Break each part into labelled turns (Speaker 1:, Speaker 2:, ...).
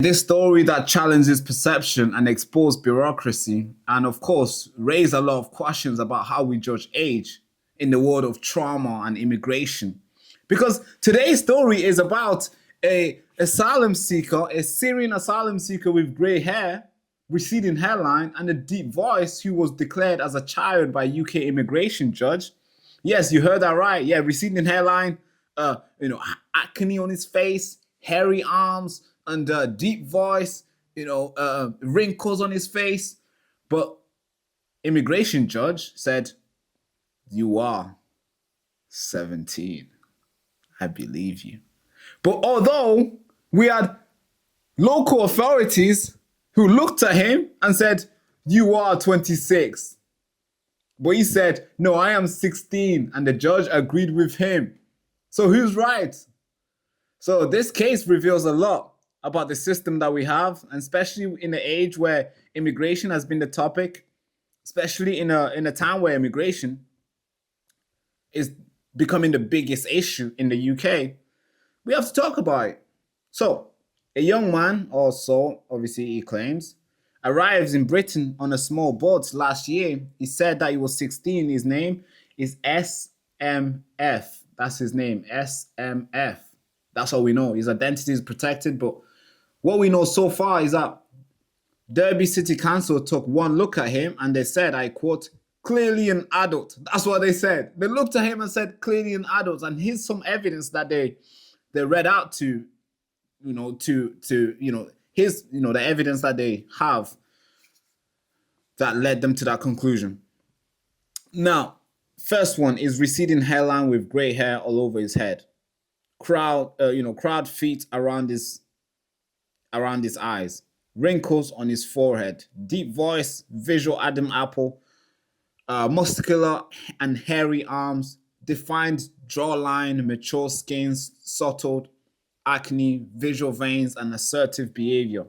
Speaker 1: This story that challenges perception and exposed bureaucracy, and of course, raised a lot of questions about how we judge age in the world of trauma and immigration. Because today's story is about a asylum seeker, a Syrian asylum seeker with grey hair, receding hairline, and a deep voice who was declared as a child by UK immigration judge. Yes, you heard that right. Yeah, receding hairline, acne on his face, hairy arms, and deep voice, wrinkles on his face. But immigration judge said, "You are 17. I believe you." But although we had local authorities who looked at him and said, "You are 26." But he said, "No, I am 16." And the judge agreed with him. So who's right? So this case reveals a lot about the system that we have, and especially in the age where immigration has been the topic, especially in a time where immigration is becoming the biggest issue in the UK. We have to talk about it. So, a young man, or so obviously he claims, arrives in Britain on a small boat last year. He said that he was 16. His name is SMF. That's his name, SMF. That's all we know. His identity is protected, but what we know so far is that Derby City Council took one look at him and they said, I quote, "clearly an adult." That's what they said. They looked at him and said, "clearly an adult." And here's some evidence that they read out to the evidence that they have that led them to that conclusion. Now, first one is receding hairline with gray hair all over his head. Crowd feet around his eyes, wrinkles on his forehead, deep voice, visual Adam Apple, muscular and hairy arms, defined jawline, mature skin, subtle acne, visual veins, and assertive behavior.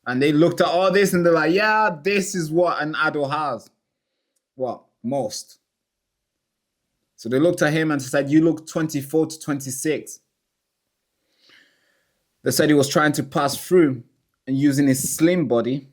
Speaker 1: And they looked at all this and they're like, yeah, this is what an adult has. Well, most. So they looked at him and said, "You look 24 to 26. They said he was trying to pass through and using his slim body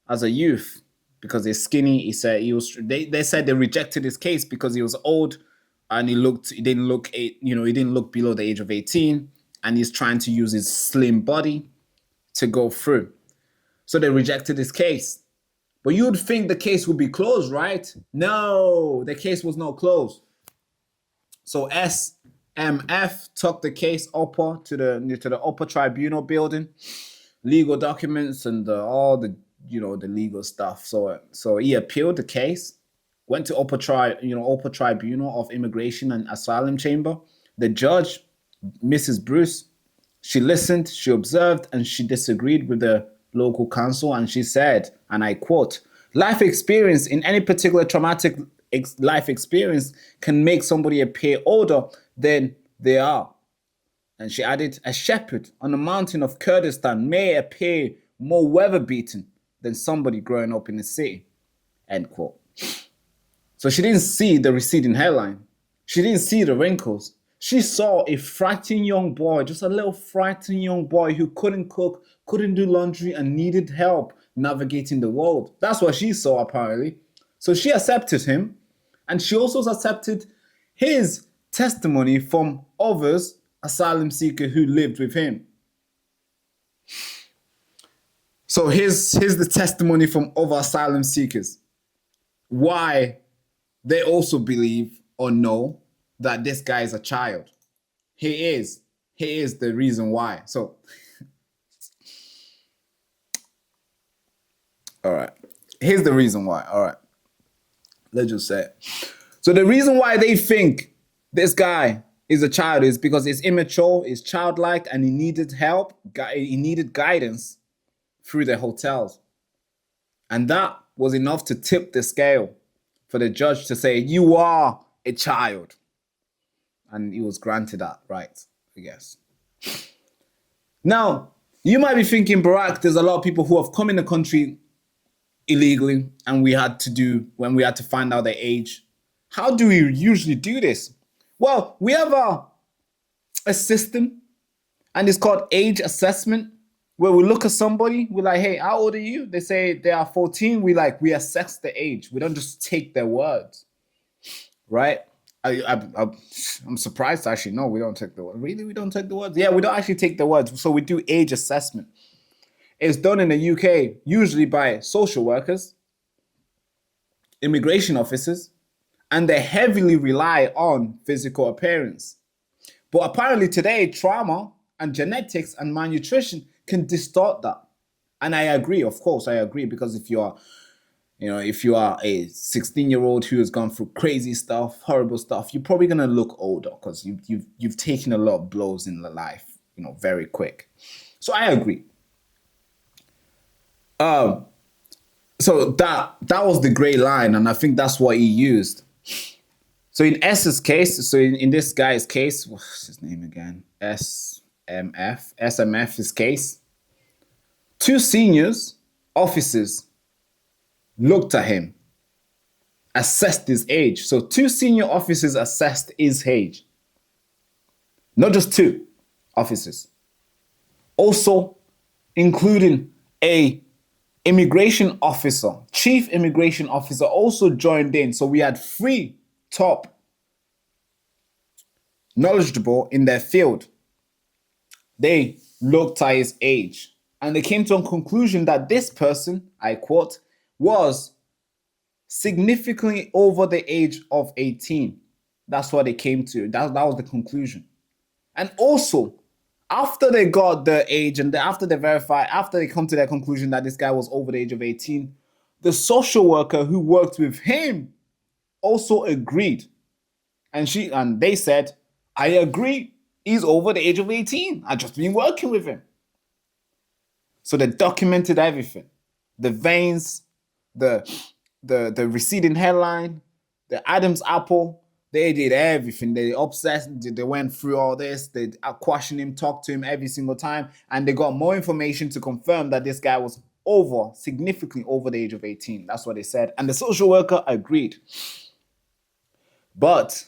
Speaker 1: as a youth because he's skinny. He said he was. They said they rejected his case because he was old and he didn't look below the age of 18, and he's trying to use his slim body to go through. So they rejected his case. But you would think the case would be closed, right? No, the case was not closed. So SMF took the case upper to the upper tribunal building, legal documents and all the legal stuff. So he appealed the case, went to upper tribunal of immigration and asylum chamber. The judge, Mrs. Bruce, she listened, she observed, and she disagreed with the local council, and she said, and I quote, "Life experience in any particular traumatic life experience can make somebody appear older than they are." And she added, "A shepherd on the mountain of Kurdistan may appear more weather-beaten than somebody growing up in the city," end quote. So she didn't see the receding hairline. She didn't see the wrinkles. She saw a frightened young boy, just a little frightened young boy who couldn't cook, couldn't do laundry, and needed help navigating the world. That's what she saw, apparently. So she accepted him, and she also accepted his testimony from others, asylum seekers who lived with him. So here's the testimony from other asylum seekers, why they also believe or know that this guy is a child. He is the reason why. So, all right, here's the reason why. All right, let's just say it. So the reason why they think this guy is a child is because he's immature, he's childlike, and he needed help. He needed guidance through the hotels. And that was enough to tip the scale for the judge to say, "You are a child." And he was granted that right, I guess. Now, you might be thinking, Barak, there's a lot of people who have come in the country illegally, and when we had to find out their age. How do we usually do this? Well, we have a system, and it's called age assessment. where we look at somebody, we're like, hey, how old are you? They say they are 14. We assess the age. We don't just take their words, right? I'm surprised actually. No, we don't take the word. Really, we don't take the words. Yeah, we don't actually take the words. So we do age assessment. It's done in the UK usually by social workers, immigration officers, and they heavily rely on physical appearance. But apparently today, trauma and genetics and malnutrition can distort that. And I agree, of course, I agree, because if you are a 16-year-old who has gone through crazy stuff, horrible stuff, you're probably gonna look older because you've taken a lot of blows in the life, very quick. So I agree. So that was the gray line, and I think that's what he used. So in S's case, so in this guy's case, what's his name again? SMF's case, two seniors officers looked at him, assessed his age. So two senior officers assessed his age. Not just two officers. Also including a immigration officer, chief immigration officer also joined in. So we had three top knowledgeable in their field. They looked at his age and they came to a conclusion that this person, I quote, was significantly over the age of 18. That's what they came to. That was the conclusion. And also, after they got the age and after they come to their conclusion that this guy was over the age of 18, the social worker who worked with him also agreed. And they said, I agree, he's over the age of 18. I've just been working with him. So they documented everything. The veins, the receding hairline, the Adam's apple. They did everything. They obsessed. They went through all this. They questioned him, talked to him every single time, and they got more information to confirm that this guy was significantly over the age of 18. That's what they said, and the social worker agreed. But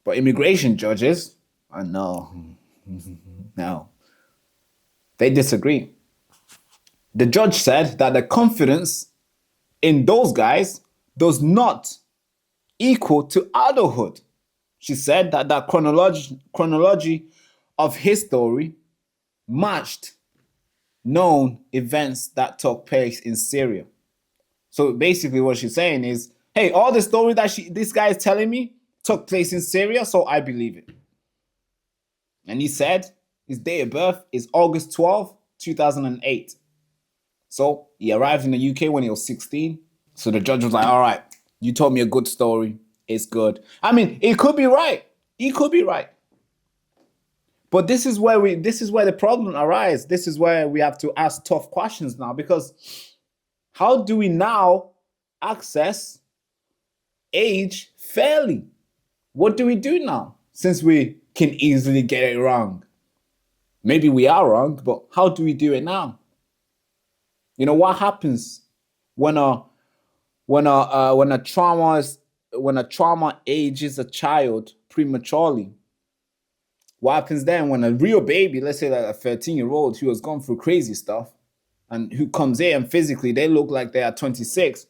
Speaker 1: immigration judges, no, they disagree. The judge said that the confidence in those guys does not equal to adulthood. She said that chronology of his story matched known events that took place in Syria. So basically what she's saying is, hey, all the story that this guy is telling me took place in Syria, so I believe it. And he said his date of birth is August 12, 2008. So he arrived in the UK when he was 16. So the judge was like, all right, you told me a good story. It's good. I mean, it could be right. He could be right. But this is where the problem arises. This is where we have to ask tough questions now, because how do we now access age fairly? What do we do now, since we can easily get it wrong? Maybe we are wrong, but how do we do it now? What happens when a trauma ages a child prematurely? What happens then when a real baby, let's say like a 13-year-old who has gone through crazy stuff and who comes in and physically they look like they are 26?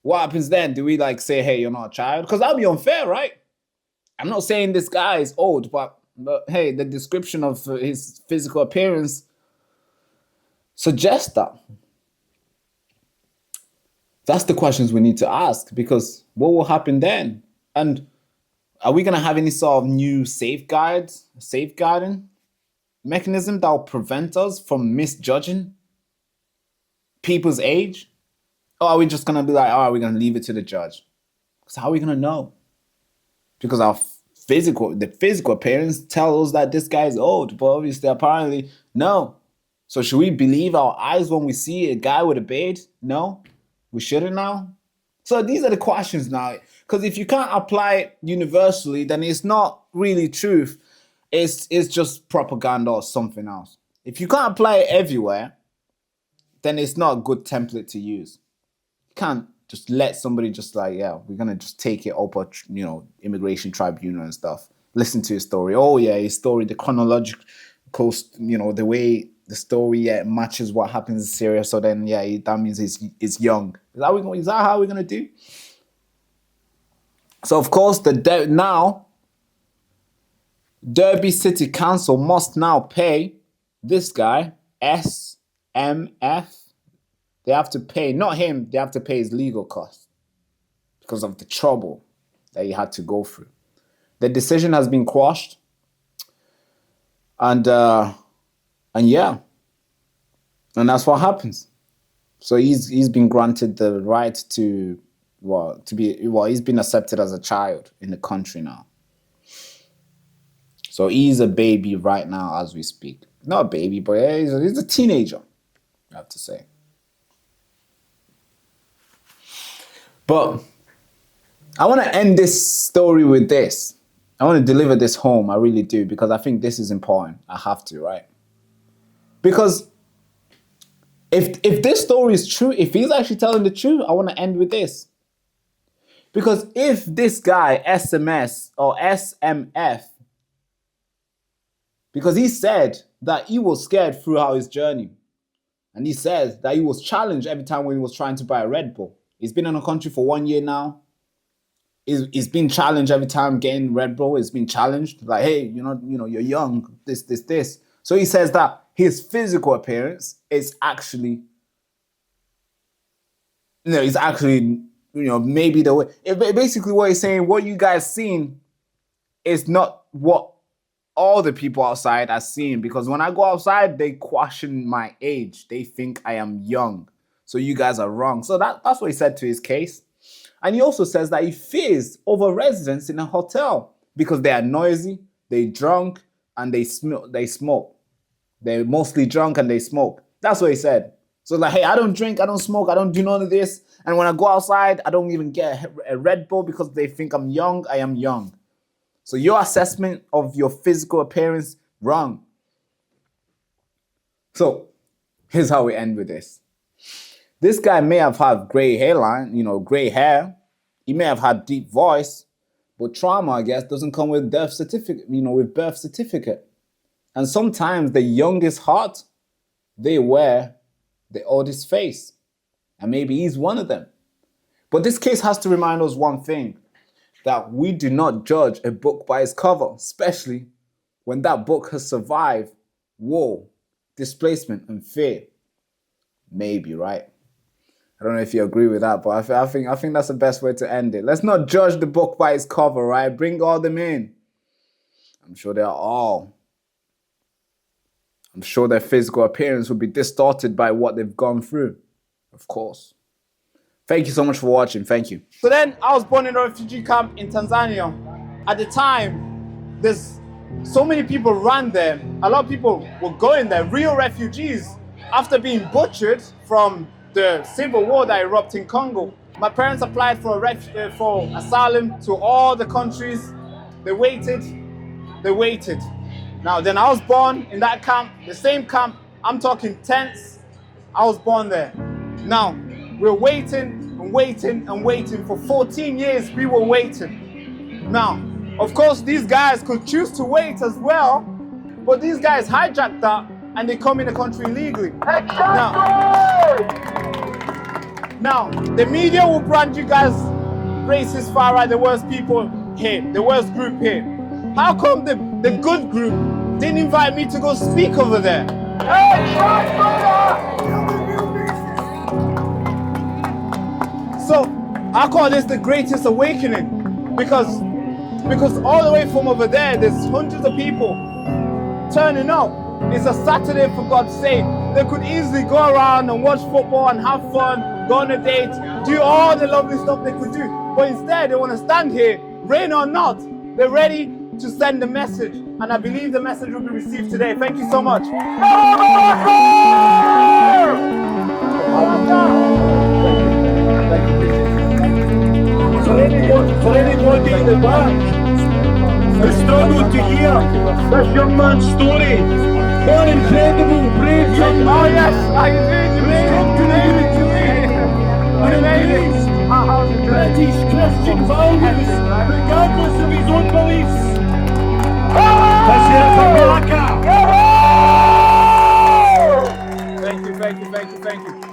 Speaker 1: What happens then? Do we say, hey, you're not a child? Because that'd be unfair, right? I'm not saying this guy is old, but hey, the description of his physical appearance suggests that. That's the questions we need to ask, because what will happen then? And are we going to have any sort of new safeguarding mechanism that will prevent us from misjudging people's age? Or are we just going to be like, we're going to leave it to the judge? Because how are we going to know? Because the physical appearance tells us that this guy is old, but obviously, apparently, no. So should we believe our eyes when we see a guy with a beard? No, we shouldn't now. So these are the questions now. Because if you can't apply it universally, then it's not really truth. It's just propaganda or something else. If you can't apply it everywhere, then it's not a good template to use. You can't just let somebody we're going to just take it up, immigration tribunal and stuff. Listen to his story. Oh yeah, his story, the chronological, the way the story matches what happens in Syria. So then, that means he's young. Is that how we're gonna do? So of course, now Derby City Council must now pay this guy SMF. They have to pay, not him. They have to pay his legal costs because of the trouble that he had to go through. The decision has been quashed, and that's what happens. So he's been granted the right to he's been accepted as a child in the country now. So he's a baby right now as we speak. Not a baby, but he's a teenager, I have to say. But I want to end this story with this. I want to deliver this home. I really do, because I think this is important. I have to, right? Because if this story is true, if he's actually telling the truth, I want to end with this. Because if this guy, SMS or SMF, because he said that he was scared throughout his journey. And he says that he was challenged every time when he was trying to buy a Red Bull. He's been in the country for 1 year now. He's been challenged every time getting Red Bull. He's been challenged. Like, hey, you're young, this. So he says that his physical appearance is actually, maybe the way. Basically what he's saying, what you guys seen is not what all the people outside are seeing. Because when I go outside, they question my age. They think I am young. So you guys are wrong. So that's what he said to his case. And he also says that he fears over residents in a hotel because they are noisy, they drunk, and they smoke. They're mostly drunk and they smoke. That's what he said. So like, hey, I don't drink, I don't smoke, I don't do none of this. And when I go outside, I don't even get a Red Bull because they think I'm young. I am young. So your assessment of your physical appearance, wrong. So here's how we end with this. This guy may have had gray hairline, gray hair. He may have had deep voice, but trauma, I guess, doesn't come with birth certificate. And sometimes the youngest heart, they wear the oldest face. And maybe he's one of them. But this case has to remind us one thing, that we do not judge a book by its cover, especially when that book has survived war, displacement, and fear. Maybe, right? I don't know if you agree with that, but I think that's the best way to end it. Let's not judge the book by its cover, right? Bring all them in. I'm sure their physical appearance will be distorted by what they've gone through, of course. Thank you so much for watching. Thank you. So then I was born in a refugee camp in Tanzania. At the time, there's so many people ran there. A lot of people were going there, real refugees, after being butchered from the civil war that erupted in Congo. My parents applied for asylum to all the countries. They waited. Now, then I was born in that camp, the same camp. I'm talking tents. I was born there. Now, we're waiting for 14 years. We were waiting. Now, of course, these guys could choose to wait as well, but these guys hijacked that and they come in the country illegally. Now, the media will brand you guys racist, far right, the worst people here, the worst group here. How come the good group didn't invite me to go speak over there? So I call this the greatest awakening because all the way from over there, there's hundreds of people turning up. It's a Saturday, for God's sake. They could easily go around and watch football and have fun, go on a date, do all the lovely stuff they could do. But instead, they want to stand here, rain or not. They're ready to send the message. And I believe the message will be received today. Thank you so much.
Speaker 2: For anybody in the back who struggled to hear this young man's story, what incredible, brave young man.
Speaker 1: Oh yes, I agree.
Speaker 2: British Christian values, regardless of his own beliefs. Let's hear it for Baraka.
Speaker 1: thank you.